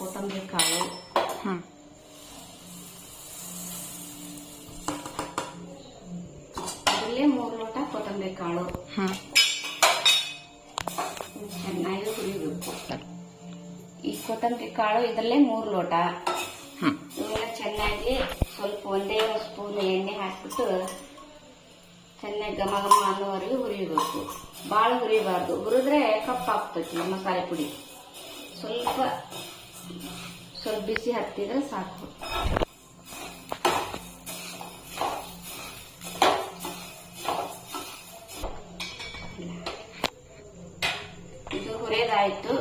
ಕೊತ್ತಂಬರಿ ಕಾಳು, ಅದರಲ್ಲೇ 3 ಲೋಟ ಕೊತ್ತಂಬರಿ ಕಾಳು ಚೆನ್ನಾಗಿ ಹುರಿಬೇಕು. ಈ ಕೊತ್ತಂಬರಿ ಕಾಳು ಇದರಲ್ಲೇ 3 ಲೋಟ ಇವೆಲ್ಲ ಚೆನ್ನಾಗಿ ಸ್ವಲ್ಪ ಒಂದೇ ಸ್ಪೂನ್ ಎಣ್ಣೆ ಹಾಕ್ಬಿಟ್ಟು ಚೆನ್ನಾಗಿ ಘಮ ಘಮ ಅನ್ನೋವರೆಗೆ ಹುರಿಬೇಕು. ಭಾಳ ಹುರಿಬಾರ್ದು, ಹುರಿದ್ರೆ ಕಪ್ಪಾಗ್ತೈತಿ ಮಸಾಲೆ ಪುಡಿ. ಸ್ವಲ್ಪ ಬಿಸಿ ಹತ್ತಿದ್ರೆ ಸಾಕು. ಇದು ಹುರಿದಾಯ್ತು.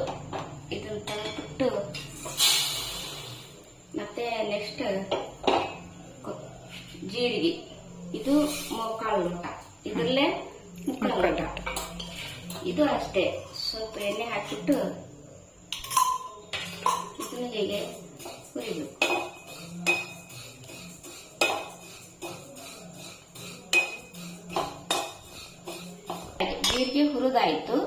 ಇದನ್ನ ತೆಗೆದ್ಬಿಟ್ಟು ಮತ್ತೆ ನೆಕ್ಸ್ಟ್ ಜೀರಿಗೆ, ಇದು 3/4 ಲೋಟ, ಇದರಲ್ಲೇ 3/4 ಲೋಟ. ಇದು ಅಷ್ಟೇ ಸ್ವಲ್ಪ ಎಣ್ಣೆ ಹಾಕಿಬಿಟ್ಟು ಇದನ್ನು ಹೀಗೆ ಹುರಿಬೇಕು. ಜೀರಿಗೆ ಹುರಿದಾಯ್ತು.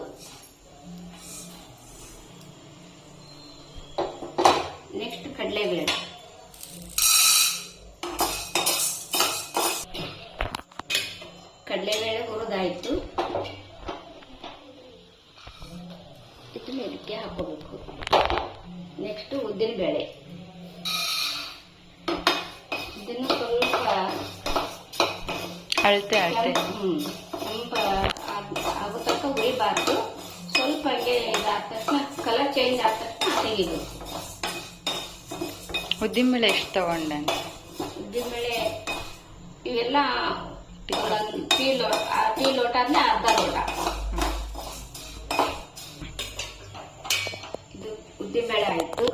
ನೆಕ್ಸ್ಟ್ ಕಡಲೆಬೇಳೆ, ಹುರಿದಾಯ್ತು. ಇದನ್ನ ಇದಕ್ಕೆ ಹಾಕೋಬೇಕು. ನೆಕ್ಸ್ಟ್ ಉದ್ದಿನಬೇಳೆ, ಇದನ್ನು ಸ್ವಲ್ಪ ಅಳತೆ ಸ್ವಲ್ಪ ಆಗೋ ತನಕ ಹುರಿಬಾರ್ದು. ಸ್ವಲ್ಪ ಹಂಗೆ ಇದಾದ ತಕ್ಷಣ ಕಲರ್ ಚೇಂಜ್ ಆದ ತಕ್ಷಣ ತೆಗಿಬೇಕು. ಉದ್ದಿನಬೇಳೆ ಎಷ್ಟು ತಗೊಂಡೆ? ಉದ್ದಿನಬೇಳೆ ಇವೆಲ್ಲ ಟೀ ಲೋಟ ಅಂದ್ರೆ ಅರ್ಧ ಲೋಟ. ಇದು ಉದ್ದಿನಬೇಳೆ ಆಯ್ತು.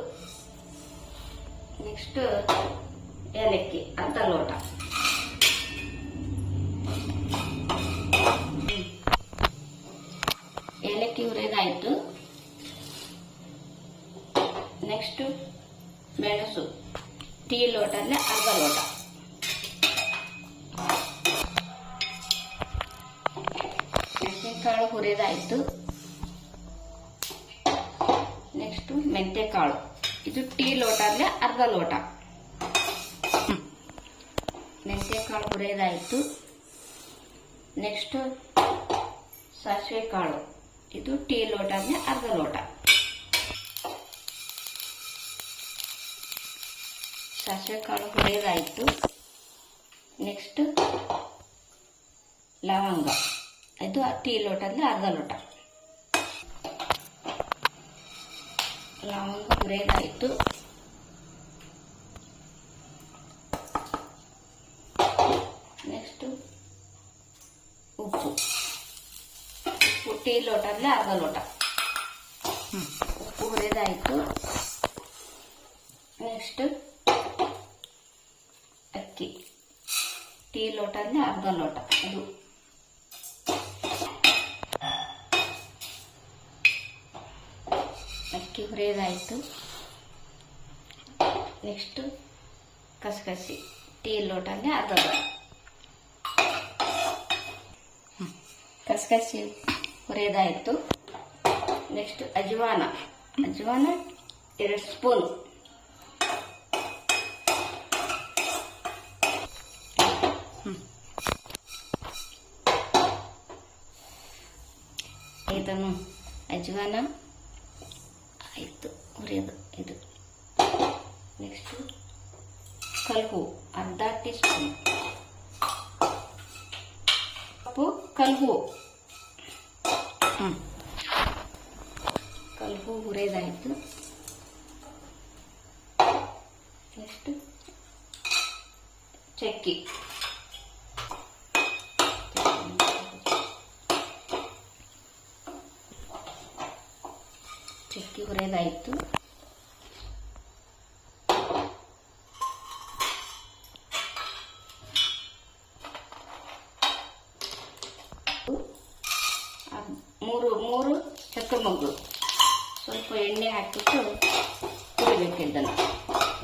ನೆಕ್ಸ್ಟ್ ಏಲಕ್ಕಿ ಅರ್ಧ ಲೋಟ. ಏಲಕ್ಕಿ ಹುರಿದಾಯ್ತು. ನೆಕ್ಸ್ಟ್ ಮೆಣಸು ಟೀ ಲೋಟ ಅಂದ್ರೆ ಅರ್ಧ ಲೋಟ. ಮೆಣಸಿನಕಾಳು ಹುರಿದಾಯ್ತು. ನೆಕ್ಸ್ಟ್ ಮೆಂತ್ಯಕಾಳು, ಇದು ಟೀ ಲೋಟ ಅಂದ್ರೆ ಅರ್ಧ ಲೋಟ. ಮೆಂತ್ಯಕಾಳು ಹುರಿದಾಯ್ತು. ನೆಕ್ಸ್ಟ್ ಸಾಸಿವೆ ಕಾಳು, ಇದು ಟೀ ಲೋಟ ಅಂದ್ರೆ ಅರ್ಧ ಲೋಟ. ಸಾಸಿವೆ ಕಾಳು ಹುರಿದಾಯ್ತು. ನೆಕ್ಸ್ಟ್ ಲವಂಗ, ಇದು ಟೀ ಲೋಟ ಅಂದ್ರೆ ಅರ್ಧ ಲೋಟ. ಲವಂಗ ಹುರಿದಾಯ್ತು. ನೆಕ್ಸ್ಟ್ ಉಪ್ಪು ಟೀ ಲೋಟ ಅಂದ್ರೆ ಅರ್ಧ ಲೋಟ. ಉಪ್ಪು ಹುರಿದಾಯ್ತು. ನೆಕ್ಸ್ಟ್ ಅಕ್ಕಿ ಟೀ ಲೋಟ ಅಂದ್ರೆ ಅರ್ಧ ಲೋಟ. ಇದು ಅಕ್ಕಿ ಹುರಿದಾಯ್ತು. ನೆಕ್ಸ್ಟ್ ಕಸಕಸಿ ಟೀ ಲೋಟ ಅಂದ್ರೆ ಅರ್ಧ ಲೋಟ. ಕಸಕಸಿ ಹುರಿದಾಯ್ತು. ನೆಕ್ಸ್ಟ್ ಅಜ್ವಾನ 2 ಸ್ಪೂನ್. ಇದನ್ನು ಅಜ್ವಾನ ಆಯಿತು ಹುರಿಯೋದು. ಇದು ನೆಕ್ಸ್ಟ್ ಕಲ್ಬು ಅರ್ಧ ಟೀ ಸ್ಪೂನ್. ಕಲ್ಬು ಹುರಿದಾಯ್ತು. ನೆಕ್ಸ್ಟ್ ಚಕ್ಕಿ ಹುರಿದಾಯ್ತು. ಮೂರು ಚಕ್ಕೆ ಮೊಗ್ಗು ಸ್ವಲ್ಪ ಎಣ್ಣೆ ಹಾಕಿಬಿಟ್ಟು ಹುರಿಬೇಕು. ಇದನ್ನು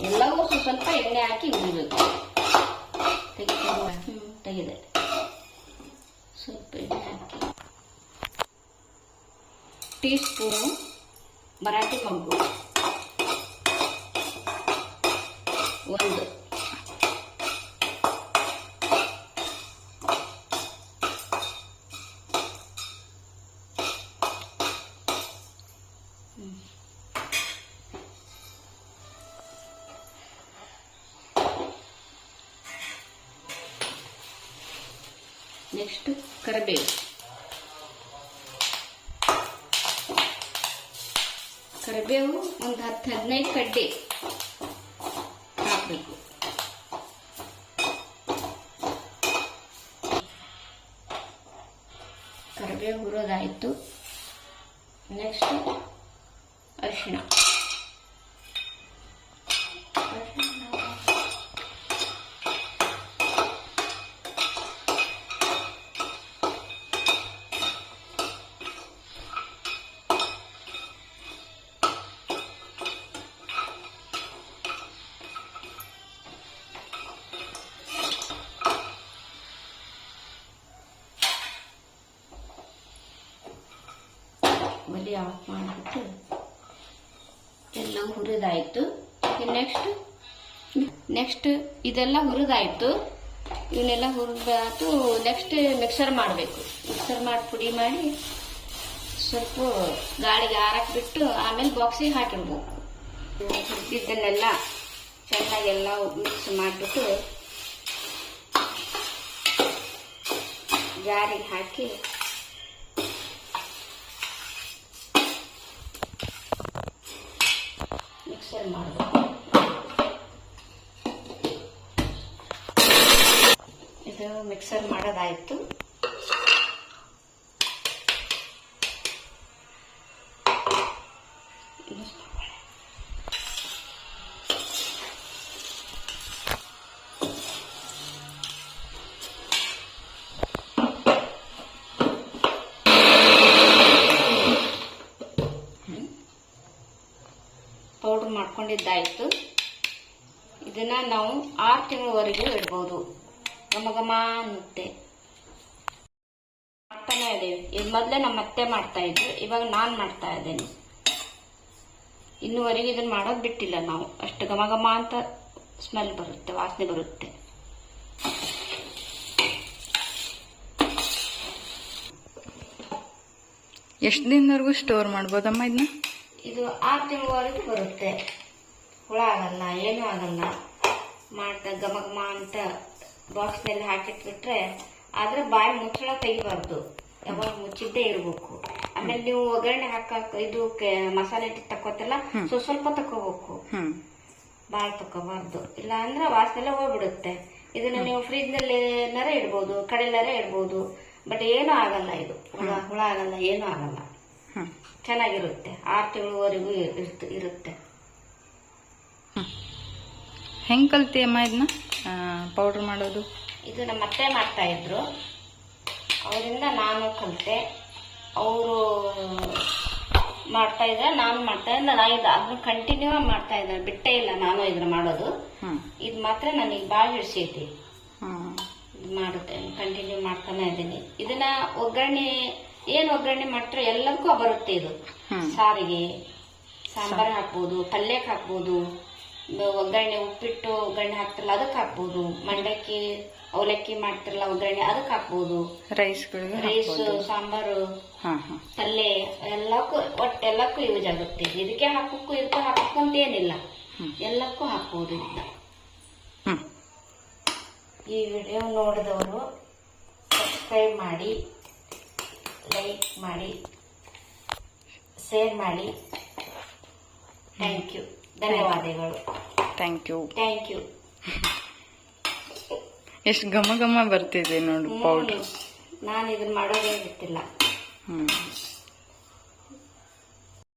ಎಲ್ಲವೂ ಸ್ವಲ್ಪ ಎಣ್ಣೆ ಹಾಕಿ ಹುರಿಬೇಕು. ತೆಗೆದೆ ಸ್ವಲ್ಪ ಎಣ್ಣೆ ಹಾಕಿ ಟೀ ಸ್ಪೂನು ಮರಾಠಿ ಮೊಗ್ಗು ಒಂದು ನೆಕ್ಸ್ಟ್ ಕರಿಬೇವು ಒಂದು 10-15 ಕಡ್ಡಿ ಹಾಕಬೇಕು. ಕರಿಬೇವು ಹುರಿದಾಯಿತು. ನೆಕ್ಸ್ಟ್ ಅರಿಶಿಣ. ಒಲೆ ಆಫ್ ಮಾಡಿಬಿಟ್ಟು ಎಲ್ಲ ಹುರಿದಾಯಿತು. ನೆಕ್ಸ್ಟ್ ಇದೆಲ್ಲ ಹುರಿದಾಯಿತು. ಇವನ್ನೆಲ್ಲ ಹುರಿದಾಯ್ತು. ನೆಕ್ಸ್ಟ್ ಮಿಕ್ಸರ್ ಮಾಡಬೇಕು. ಮಿಕ್ಸರ್ ಮಾಡಿ ಪುಡಿ ಮಾಡಿ ಸ್ವಲ್ಪ ಗಾಳಿಗೆ ಆರಕ್ಕೆ ಬಿಟ್ಟು ಆಮೇಲೆ ಬಾಕ್ಸಿಗೆ ಹಾಕಿಡ್ಬೇಕು. ಹುರಿದಿದ್ದನ್ನೆಲ್ಲ ಚೆನ್ನಾಗೆಲ್ಲ ಮಿಕ್ಸ್ ಮಾಡಿಬಿಟ್ಟು ಜಾರಿಗೆ ಹಾಕಿ ಮಿಕ್ಸರ್ ಮಾಡಬೇಕು. ಇದು ಮಿಕ್ಸರ್ ಮಾಡೋದಾಯಿತು. ಪೌಡರ್ ಮಾಡ್ಕೊಂಡಿದ್ದಾಯಿತು. ಇದನ್ನ ನಾವು 6 ತಿಂಗಳವರೆಗೂ ಇಡ್ಬೋದು. ಘಮ ಅನ್ನುತ್ತೆ. ಮಾಡ್ತಾನೆ ಇದ್ದೀವಿ. ಇದು ಮೊದಲೇ ನಮ್ಮ ಅತ್ತೆ ಮಾಡ್ತಾ ಇದ್ರು, ಇವಾಗ ನಾನು ಮಾಡ್ತಾ ಇದ್ದೇನೆ. ಇನ್ನುವರೆಗೂ ಇದನ್ನ ಮಾಡೋದು ಬಿಟ್ಟಿಲ್ಲ ನಾವು. ಅಷ್ಟು ಘಮ ಅಂತ ಸ್ಮೆಲ್ ಬರುತ್ತೆ, ವಾಸನೆ ಬರುತ್ತೆ. ಎಷ್ಟು ದಿನದವರೆಗೂ ಸ್ಟೋರ್ ಮಾಡ್ಬೋದಮ್ಮ ಇದನ್ನ? ಇದು 6 ತಿಂಗಳವರೆಗೂ ಬರುತ್ತೆ. ಹುಳ ಆಗಲ್ಲ, ಏನೂ ಆಗಲ್ಲ. ಮಾಡ್ತಾ ಘಮ ಅಂತ ಬಾಕ್ಸ್ನಲ್ಲಿ ಹಾಕಿಟ್ಬಿಟ್ರೆ, ಆದ್ರೆ ಬಾಯಿ ಮುಚ್ಚಳ ತೆಗಿಬಾರ್ದು, ಯಾವಾಗ ಮುಚ್ಚಿದ್ದೇ ಇರ್ಬೇಕು. ಆಮೇಲೆ ನೀವು ಒಗ್ಗರಣೆ ಇದು ಮಸಾಲೆ ತಕ್ಕೋತಲ್ಲ, ಸ್ವಲ್ಪ ತಕೋಬೇಕು, ಬಾಳ್ ತಕೋಬಾರ್ದು. ಇಲ್ಲ ಅಂದ್ರೆ ವಾಸನೆಲ್ಲ ಹೋಗ್ಬಿಡುತ್ತೆ. ಇದನ್ನ ನೀವು ಫ್ರಿಜ್ ನಲ್ಲಿ ಏನಾರ ಇಡ್ಬೋದು, ಕಡೆಲಾರ ಇಡ್ಬೋದು. ಬಟ್ ಏನೂ ಆಗಲ್ಲ. ಇದು ಹುಳ ಆಗಲ್ಲ, ಏನೂ ಆಗಲ್ಲ. ಚೆನ್ನಾಗಿರುತ್ತೆ. 6 ತಿಂಗಳವರೆಗೂ ಇರುತ್ತೆ. ಹೆಂಗ್ ಕಲ್ತಿ ಅಮ್ಮ ಇದನ್ನ ಪೌಡರ್ ಮಾಡೋದು? ಇದು ನಮ್ಮ ಅತ್ತೆ ಮಾಡ್ತಾ ಇದ್ರು, ಅವರಿಂದ ನಾನು ಕಲಿತೆ. ಅವರು ಮಾಡ್ತಾ ಇದ್ರೆ ನಾನು ಮಾಡ್ತಾ ಇದ್ದೆ. ನಾನು ಅದನ್ನ ಕಂಟಿನ್ಯೂ ಮಾಡ್ತಾ ಇದ್ದೆ, ಬಿಟ್ಟೇ ಇಲ್ಲ ನಾನು ಇದನ್ನ ಮಾಡೋದು. ಇದು ಮಾತ್ರ ನನಗೆ ಭಾಳ ಹಿಡಿಸೈತಿ. ಇದು ಮಾಡುತ್ತೆ, ಕಂಟಿನ್ಯೂ ಮಾಡ್ತಾನೆ ಇದ್ದೀನಿ. ಇದನ್ನ ಒಗ್ಗರಣೆ ಮಾಡ್ತಾರೆ ಎಲ್ಲದಕ್ಕೂ ಬರುತ್ತೆ. ಇದು ಸಾರಿಗೆ, ಸಾಂಬಾರ್ ಹಾಕ್ಬೋದು, ಪಲ್ಯಕ್ಕೆ ಹಾಕ್ಬೋದು, ಒಗ್ಗರಣೆ ಉಪ್ಪಿಟ್ಟು ಒಗ್ಗರಣೆ ಹಾಕ್ತಿರಲ್ಲ ಅದಕ್ಕೆ ಹಾಕ್ಬೋದು, ಮಂಡಕ್ಕಿ ಅವಲಕ್ಕಿ ಮಾಡ್ತಿರಲ್ಲ ಒಗ್ಗರಣೆ ಅದಕ್ಕೆ ಹಾಕ್ಬೋದು, ರೈಸ್, ಸಾಂಬಾರು, ಪಲ್ಯ ಎಲ್ಲಕ್ಕೂ ಯೂಸ್ ಆಗುತ್ತೆ. ಇದಕ್ಕೆ ಹಾಕಕ್ಕೂ ಅಂತ ಏನಿಲ್ಲ, ಎಲ್ಲಕ್ಕೂ ಹಾಕ್ಬೋದು. ಇದನ್ನ ಈ ವಿಡಿಯೋ ನೋಡಿದವರು ಸಬ್ಸ್ಕ್ರೈಬ್ ಮಾಡಿ, ಲೈಕ್ ಮಾಡಿ, ಶೇರ್ ಮಾಡಿ. ಥ್ಯಾಂಕ್ ಯು, ಧನ್ಯವಾದಗಳು. Thank you. ಎಷ್ಟು ಘಮ ಬರ್ತಿದೆ ನೋಡು ಪೌಡರ್. ನಾನು ಇದನ್ನ ಮಾಡೋದೇ ಗೊತ್ತಿಲ್ಲ.